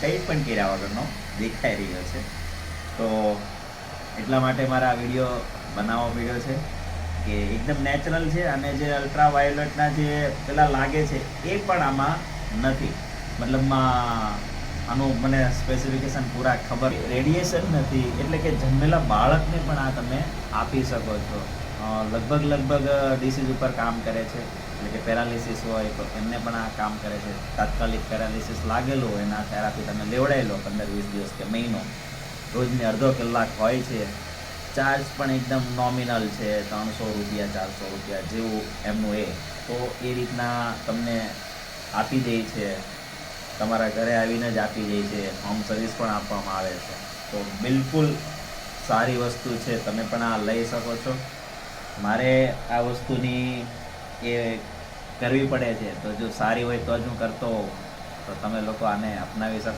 કંઈ પણ કર્યા વગરનો દેખાઈ રહ્યો છે. તો એટલા માટે મારા આ વિડીયો બનાવવો પડ્યો છે કે એકદમ નેચરલ છે, અને જે અલ્ટ્રા વાયોલેટના જે પેલા લાગે છે એ પણ આમાં નથી. મતલબમાં આનું મને સ્પેસિફિકેશન પૂરા ખબર. રેડિયેશન નથી, એટલે કે જન્મેલા બાળકને પણ આ તમે આપી શકો છો. લગભગ ડિસીઝ ઉપર કામ કરે છે, એટલે કે પેરાલિસિસ હોય તો એમને પણ આ કામ કરે છે. તાત્કાલિક પેરાલિસિસ લાગેલું હોય એના થેરાપી તમે લેવડાવી લો 15-20 દિવસ કે મહિનો, રોજની અડધો કલાક હોય છે. ચાર્જ પણ એકદમ નોમિનલ છે, 300 રૂપિયા 400 રૂપિયા જેવું એમનું એ. તો એ રીતના તમને આપી દે છે, તમારા ઘરે આવીને જ આપી દે છે. હોમ સર્વિસ પણ આપવામાં આવે છે. તો બિલકુલ સારી વસ્તુ છે, તમે પણ આ લઈ શકો છો. મારે આ વસ્તુની એ કરવી પડે છે, તો જો સારી હોય તો જ હું કરતો હોઉં. તો તમે લોકો આને અપનાવી શકો.